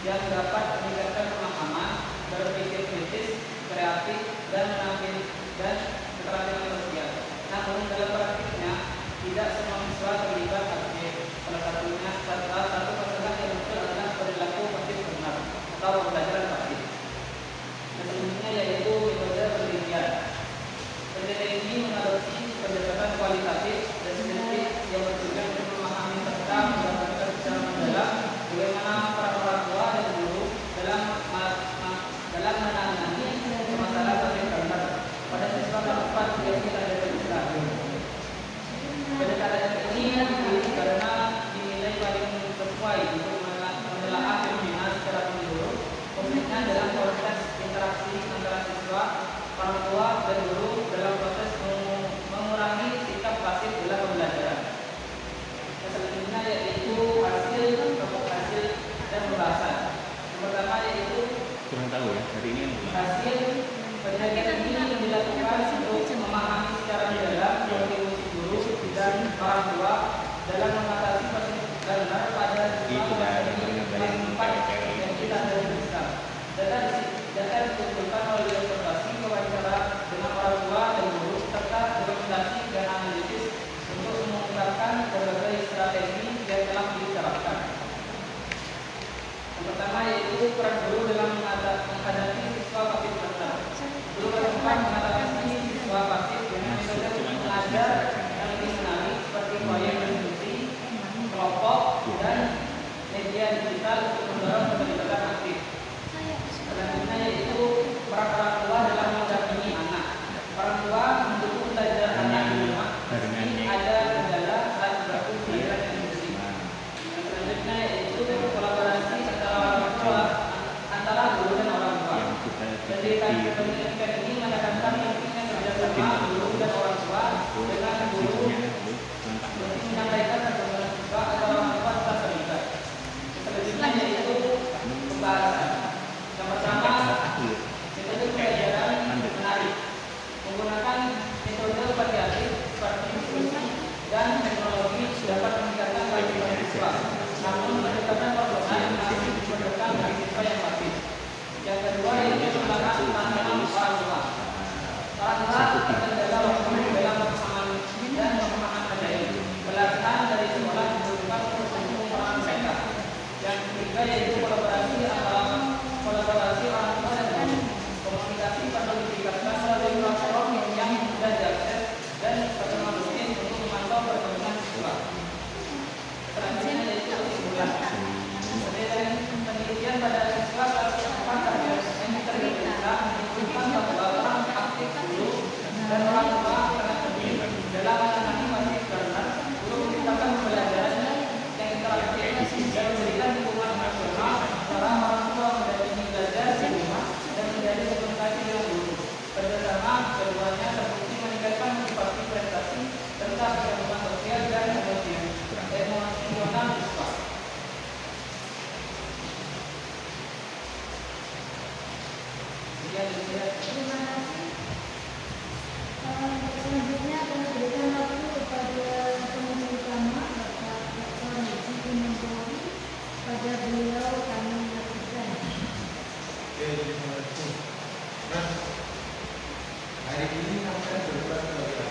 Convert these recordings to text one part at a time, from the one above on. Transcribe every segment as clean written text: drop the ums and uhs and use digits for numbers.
yang dapat meningkatkan pemahaman, berpikir kritis, kreatif, dan keterampilan sosial. Namun dalam praktiknya tidak semua siswa terlibat aktif. Salah satu masalah yang muncul adalah perilaku pasif benar atau pembelajaran pasif. Selanjutnya yaitu metode penelitian. Penelitian ini mengadopsi pendekatan kualitatif dan sintetik yang bertujuan untuk memahami serta mendapatkan secara mendalam bagaimana para orang tua dan guru dalam menangani masalah pasif benar pada siswa keempat yang kita registrasi. Pendekatan ini dipilih karena dinilai paling sesuai untuk menelaah fenomena secara menyeluruh, khususnya dalam konteks interaksi antara siswa, orang tua, dan guru dalam proses mengurangi sikap pasif dalam pembelajaran. Selanjutnya yaitu hasil dan pembahasan. Yang pertama yaitu kurang tahu ya hari ini hasil penelitian ini yang dilakukan untuk memahami secara mendalam kontribusi guru dan orang tua dalam mengatasi pasif benar pada siswa yang kita registrasi. Data dikumpulkan oleh observasi, wawancara dengan orang tua dan guru serta dokumentasi dan analisis untuk mengungkapkan berbagai strategi yang telah diterapkan. Yang pertama yaitu peran guru dalam menghadapi siswa pasif benar. Guru berperan mengatasi siswa pasif dengan metode mengajar yang dikenali seperti proyek diskusi, kelompok, dan media digital untuk mendorong keterlibatan aktif. Selanjutnya yaitu peran orang tua dalam mendampingi anak. Orang tua mendukung belajar anak di rumah meski ada kendala saat berlaku belajar yang intensif. Yang selanjutnya yaitu kolaborasi antara guru dan orang tua. Pendidikan ini menekankan pentingnya kerjasama guru dan orang tua dengan guru untuk menyampaikan perkembangan siswa agar orang tua tetap terlibat. Selanjutnya yaitu pembahasan. Yang pertama, metode pembelajaran menarik. Menggunakan metode variatif seperti diskusi dan teknologi dapat meningkatkan kualitas siswa. Namun pendekatan perlombaan masih diperlukan bagi siswa yang pasif. Yang kedua yaitu tantangan orang tua. Orang tua terkendala waktu dalam pemahaman dan pemahaman materi. Pelatihan dari sekolah dibutuhkan untuk mendukung peran mereka. Yang ketiga yaitu kolaborasi orang tua dan guru. Komunikasi perlu ditingkatkan melalui platform yang mudah diakses dan pertemuan rutin untuk memantau perkembangan siswa. Selanjutnya yaitu kesimpulan. Penelitian pada siswa kelas 4 yang terlibat menunjukkan bahwa peran aktif guru dan orang tua sangat penting dalam menangani pasif benar. Guru menciptakan pembelajaran yang interaktif dan memberikan dukungan emosional antara orang tua mendampingi belajar di rumah dan menjadi komunikasi dengan guru. Kerjasama keduanya terbukti meningkatkan motivasi prestasi serta kehidupan sosial dan emosional siswa. Terima kasih. Selanjutnya akan diberikan waktu kepada pengunjung utama Bapak Dr. Haji Imam Polri. Pada beliau kami menyaksikan. Terima kasih. Nah, hari ini saya berbuat sebagai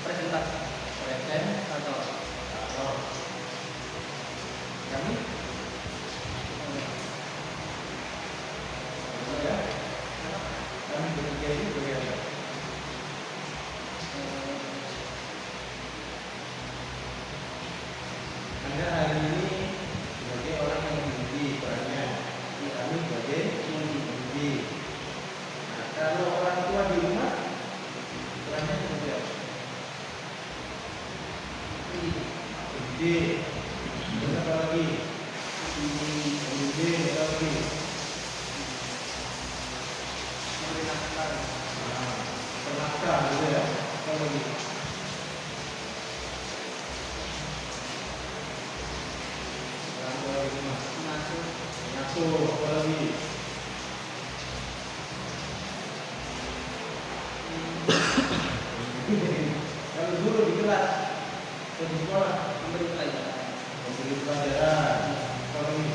Presentasi presiden atau kami kami bertiga ini sebagai apa? Anda hari ini sebagai orang yang menguji perannya, kami sebagai penguji. Nah, kalau orang tua di rumah perannya seperti apa? Pendidik. Terus apa lagi? Pendidik apa lagi? Pernahkah gitu ya? Apa lagi? Pengasuh apa lagi? Kalau guru di kelas atau di sekolah memberi pelajaran, apa lagi?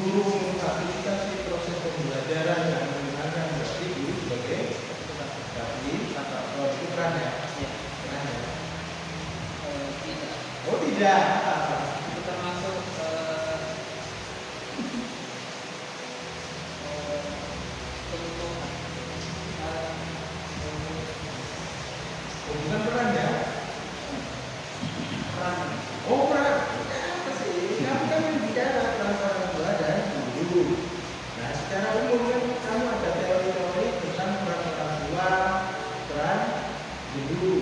guru memfasilitasi proses pembelajaran dan menggunakan berarti guru sebagai itu perannya. Ya. Perannya. Tidak. Oh tidak. Apa? Itu termasuk kebutuhan. Oh, bukan perannya. Peran. Oh peran. Apa sih? Kamu kan yang bicara peran orang tua dan guru. Nah secara umum kan kamu ada teori-teori tentang peran orang tua, peran guru.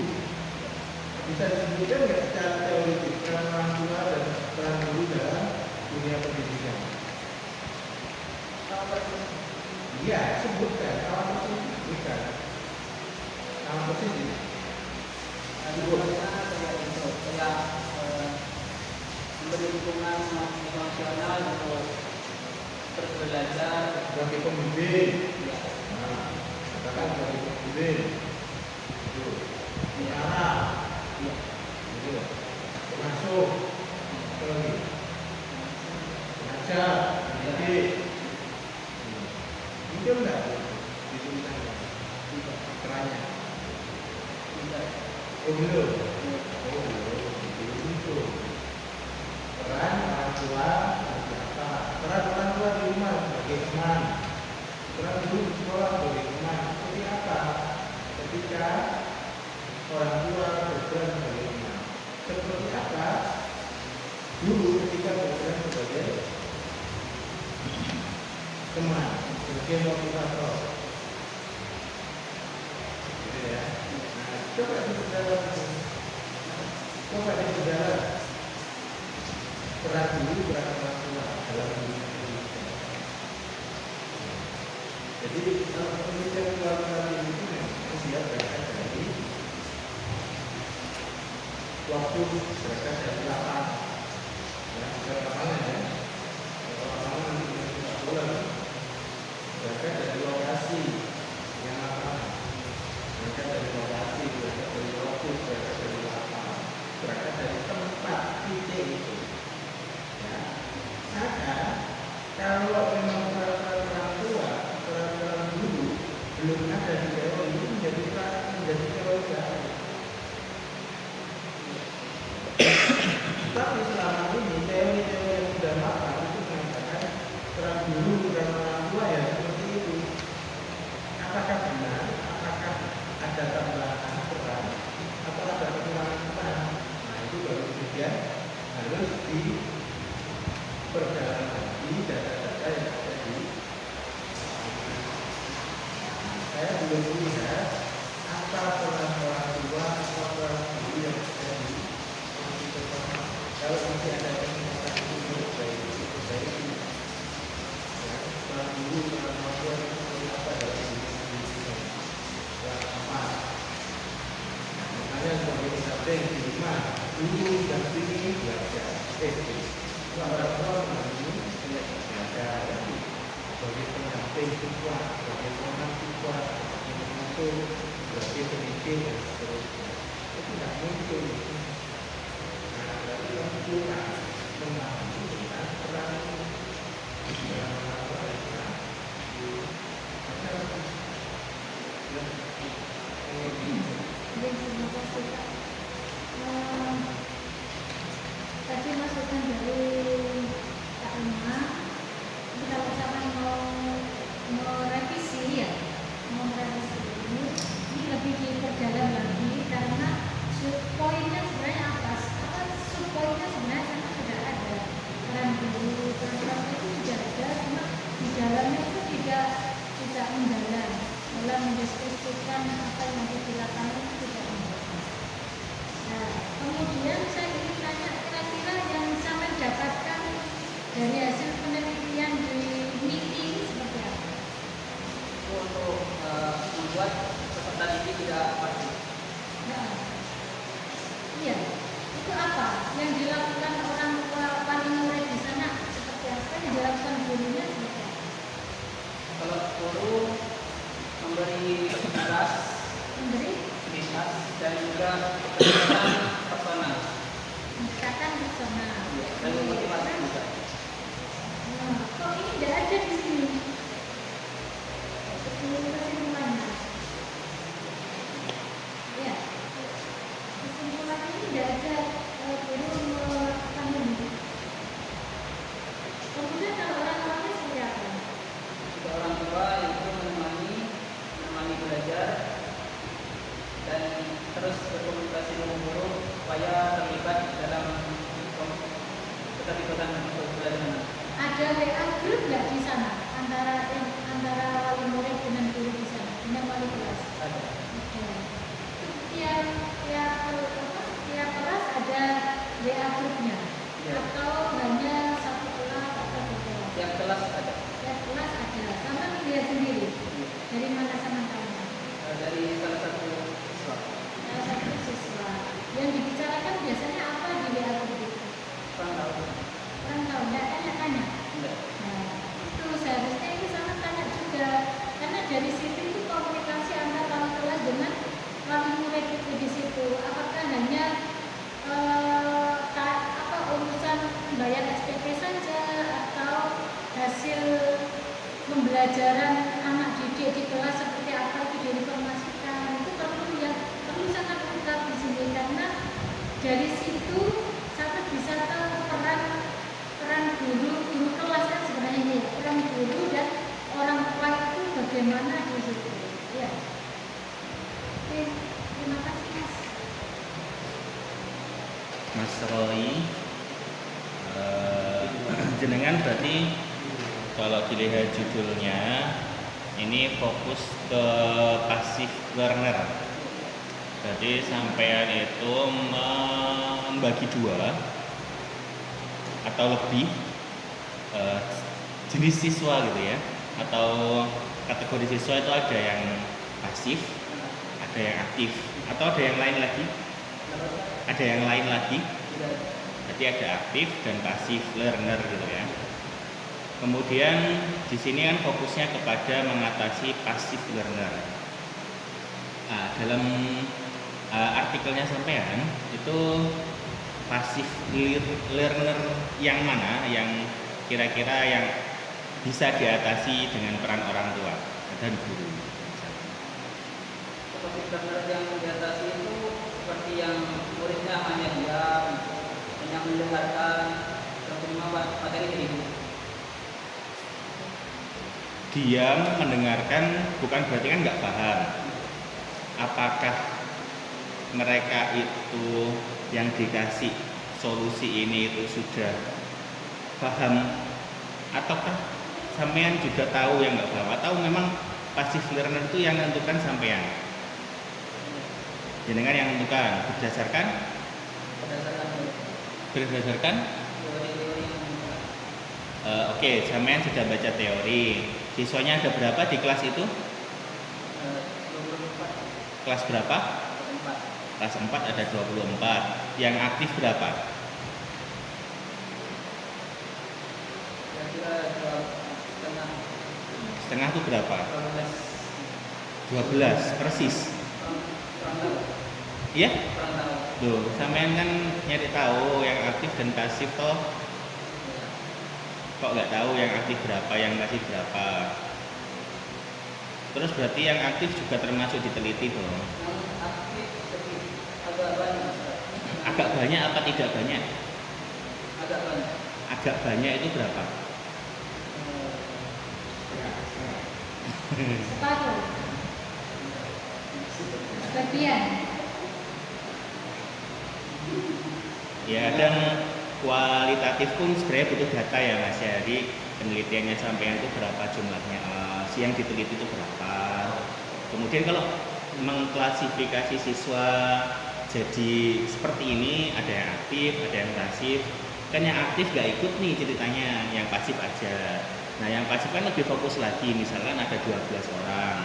Bisa disebutkan nggak secara teoritik peran orang tua dan peran guru dalam dunia pendidikan? Sama persis. Iya, sebutkan. Kalau persis sebutkan. Kalau persis Bagaimana kayak itu, kayak memberi dukungan emosional untuk berbelajar. sebagai pembimbing. Ya. Nah, katakan sebagai pembimbing. Itu. Mengarah. Ya. Itu. Termasuk. Apa lagi? Mengajar. Mendidik. Itu enggak dituliskan perannya. Tidak. Oh belum. Oh belum itu. Peran orang tua seperti apa? Peran orang tua di rumah sebagai teman. Peran guru di sekolah sebagai teman. Seperti apa? Ketika orang tua berperan sebagai teman. Seperti apa? Guru ketika berperan sebagai teman, sebagai motivator. Gitu ya. Nah, coba diperdalam. Coba diperdalam. Peran guru, peran orang tua dalam dunia pendidikan. Jadi dalam pendidikan luar kali itu memang dia berangkat dari waktu, berangkat dari lapangan. Ya, dari lapangan ya. Kalau lapangan tidak boleh. Berangkat dari lokasi yang lapangan. Berangkat dari lokasi, berangkat dari waktu, berangkat dari lapangan. Berangkat dari tempat titik itu. Ya. Maka kalau memang peran orang tua, peran guru belum ada di teori itu menjadi teori baru. Tapi selama ini teori-teori yang sudah mapan itu mengatakan peran guru, peran orang tua ya seperti itu. Apakah benar? Apakah ada tambahan peran atau ada pengurangan peran? Nah itu baru kemudian harus diperdalam lagi data-data yang ada di. Saya belum melihat apa peran orang tua atau peran guru yang ada di kalau masih ada yang mengatakan itu baik ya, peran guru, peran orang tua itu seperti apa dalam pendidikan yang apa? Makanya sebagai pendamping di rumah, guru dampingi belajar SD. Orang tua mendampingi belajar sebagai pendamping siswa, sebagai pengamat siswa, sebagai pengasuh, sebagai pendidik dan seterusnya. Itu tidak muncul. Nah, dari yang kurang memahami tentang peran orang tua dan peran guru. Terima kasih Pak. Tadi masukan dari Kak Emma, ini kalau misalkan mau revisi ya, mau merevisi ini lebih diperdalam lagi karena poinnya sebenarnya apa? Poinnya sebenarnya kan sudah ada peran guru, peran itu sudah ada, cuma di dalamnya itu tidak mendalam dalam mendiskusikan apa yang dilakukan itu tidak mendalam. Nah, kemudian saya ingin tanya kira-kira yang sampai dapatkan dari hasil penelitian di MIPI ini seperti apa? Untuk membuat peserta didik tidak pasti. Nah, iya, itu apa yang dilakukan orang tua paling murid di sana seperti apa yang dilakukan gurunya seperti apa? Kalau guru memberi tugas dan juga pendekatan personal Pendekatan personal. dan memotivasi juga. Nah, kok grup nggak di sana antara wali murid dengan guru di sana, dengan wali kelas? Ada. Oke. Tiap tiap kelas ada WA grupnya, Iya. atau hanya satu kelas atau dua kelas? Tiap kelas ada. Tiap kelas ada. Sama lihat sendiri. Dari mana sama tahu? Dari salah satu siswa. Salah satu siswa. Yang dibicarakan biasanya apa di WA grup itu? Kurang tahu. Orang tahu, nggak tanya-tanya. Enggak. Nah, itu seharusnya ini sama tanya juga, karena dari situ itu komunikasi antara wali kelas dengan wali murid itu di situ. Apakah hanya urusan bayar SPP saja, atau hasil pembelajaran anak didik di kelas seperti apa itu diinformasikan? Itu perlu sangat lengkap di sini, karena dari situ sangat bisa tahu peran guru kelas kan sebenarnya ini ya, peran guru dan orang tua itu bagaimana di situ ya. Oke, terima kasih Mas. Mas Roy, jenengan berarti kalau dilihat judulnya ini fokus ke passive learner. Jadi sampean itu membagi dua atau lebih jenis siswa gitu ya, atau kategori siswa itu ada yang pasif, ada yang aktif, atau ada yang lain lagi. Ada yang lain lagi. Jadi ada aktif dan pasif learner gitu ya. Kemudian di sini kan fokusnya kepada mengatasi pasif learner. Nah, dalam artikelnya sampean itu pasif learner yang mana yang kira-kira yang bisa diatasi dengan peran orang tua dan guru. Pasif learner yang diatasi itu seperti yang muridnya hanya diam, hanya mendengarkan, menerima materi ini. Diam mendengarkan bukan berarti kan nggak paham. Apakah mereka itu yang dikasih solusi ini itu sudah paham, ataukah sampean juga tahu yang nggak paham, atau memang pasif learner itu yang menentukan sampean? Jenengan yang menentukan berdasarkan Berdasarkan teori-teori yang oke, sampean sudah baca teori. Siswanya ada berapa di kelas itu? 24. Kelas berapa? 4. Kelas 4 ada 24. Yang aktif berapa? Kira-kira 2,5. Setengah itu berapa? 12. 12 persis. Kurang tahu. Iya? Kurang tahu. Loh, sampean kan nyari tahu yang aktif dan pasif toh. Kok nggak tahu yang aktif berapa, yang pasif berapa? Terus berarti yang aktif juga termasuk diteliti toh. Yang aktif sedikit agak banyak. Agak banyak apa tidak banyak? Agak banyak. Agak banyak itu berapa? Separuh. Sebagian. Ya, dan kualitatif pun sebenarnya butuh data ya Mas ya. Jadi penelitiannya sampean itu berapa jumlahnya, yang diteliti itu berapa. Kemudian kalau mengklasifikasi siswa jadi seperti ini, ada yang aktif, ada yang pasif. Kan yang aktif gak ikut nih ceritanya, yang pasif aja. Nah yang pasif kan lebih fokus lagi, misalkan ada 12 orang.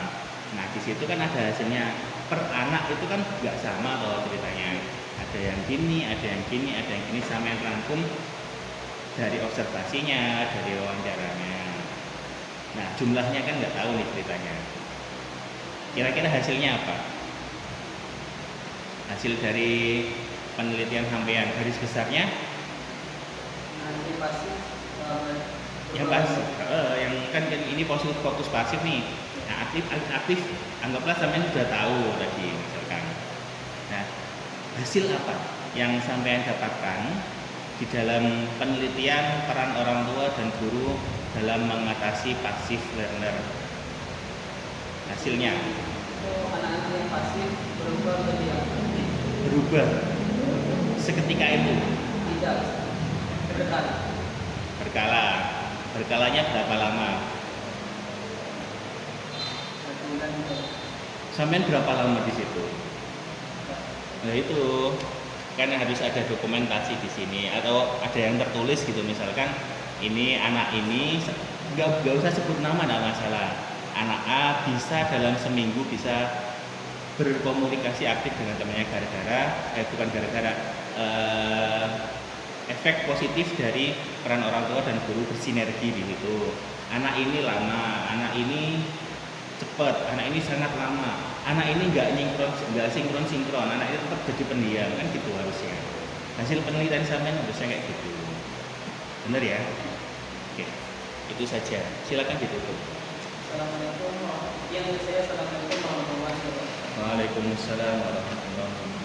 Nah di situ kan ada hasilnya, per anak itu kan gak sama loh ceritanya. Ada yang gini, ada yang gini, ada yang gini, sama yang rangkum dari observasinya, dari wawancaranya. Nah jumlahnya kan nggak tahu nih ceritanya. Kira-kira hasilnya apa? Hasil dari penelitian sampean, garis besarnya? Nanti pasif. Yang pasif, yang kan ini fokus pasif nih. Nah aktif, anggaplah sampean sudah tahu tadi misalkan. Nah hasil apa yang sampean dapatkan di dalam penelitian peran orang tua dan guru dalam mengatasi pasif learner? Hasilnya Anak-anak yang pasif berubah menjadi yang aktif. berubah seketika itu, Tidak berkala. berkala. berkalanya berapa lama? 1 bulan itu. Sampean berapa lama di situ? Nah itu kan harus ada dokumentasi di sini atau ada yang tertulis gitu, misalkan ini anak ini nggak usah sebut nama, nggak masalah. Anak A bisa dalam seminggu bisa berkomunikasi aktif dengan temannya bukan gara-gara efek positif dari peran orang tua dan guru bersinergi di situ. Anak ini lama, anak ini cepat, anak ini sangat lama, anak ini nggak sinkron, anak ini tetap jadi pendiam, kan gitu harusnya. Hasil penelitian sampean harusnya kayak gitu, bener ya? Oke, itu saja. Silakan ditutup. Assalamualaikum. Yang saya assalamualaikum warahmatullahi wabarakatuh. Waalaikumsalam warahmatullahi wabarakatuh.